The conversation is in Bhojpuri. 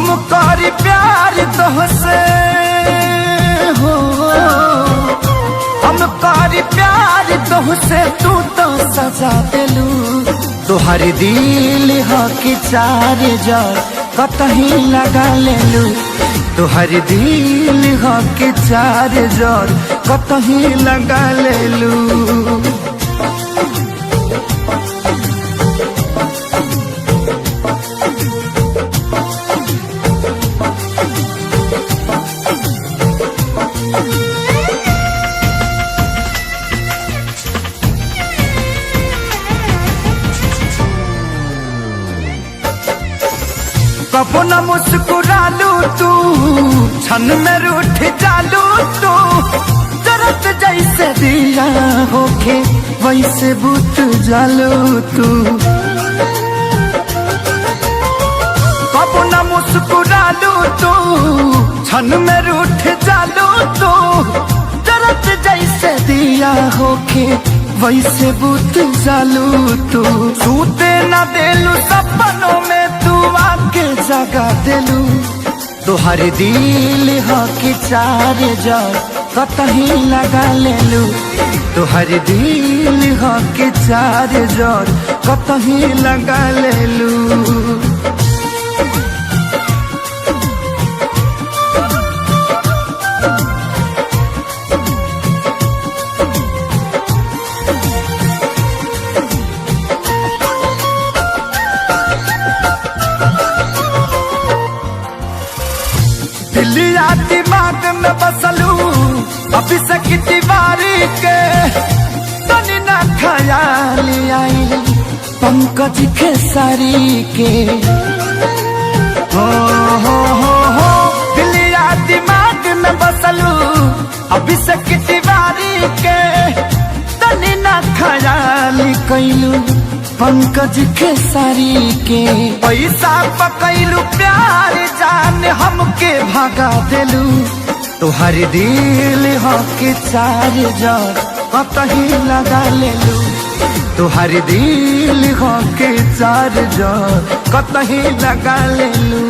हम करी प्यार तोहसे हो, हम करी प्यार तोहसे, तू तो सजा दिलू। तोहर दिल ह कि चार जार कतही लगा लेलू। तोहर दिल ह कि चार जार कतही लगा लेलू। कबो न मुस्कुरालू तू, क्षण में रूठ जालू तू। जरत जैसे दिया होके वैसे बुत जालू तू। कबो न मुस्कुरालू तू, क्षण में रूठ जालू तू। जरत जैसे दिया होके वैसे बुत जालू तू। सूते न देलू सपनों में तू आके जगा देलू। तोहर दिल ह कि चार जार कतही लगा लेलू। तोहर दिल ह कि चार जार कतही लगा लेलू। दिलिया दिमाग में बसलू अभी से की दीवारी के। तनी ना ख्याल आई पंकज खेसारी के। हो दिलिया दिमाग में बसलू अभी से की दीवारी के। तनी ना ख्याल कैलू पंकज खेसारी के। पैसा पकैलू प्यार जान हमके भगा देलू। तोहर दिल ह कि चार जार कतही लगा लेलू। तोहर दिल ह कि चार जार कतही लगा लेलू।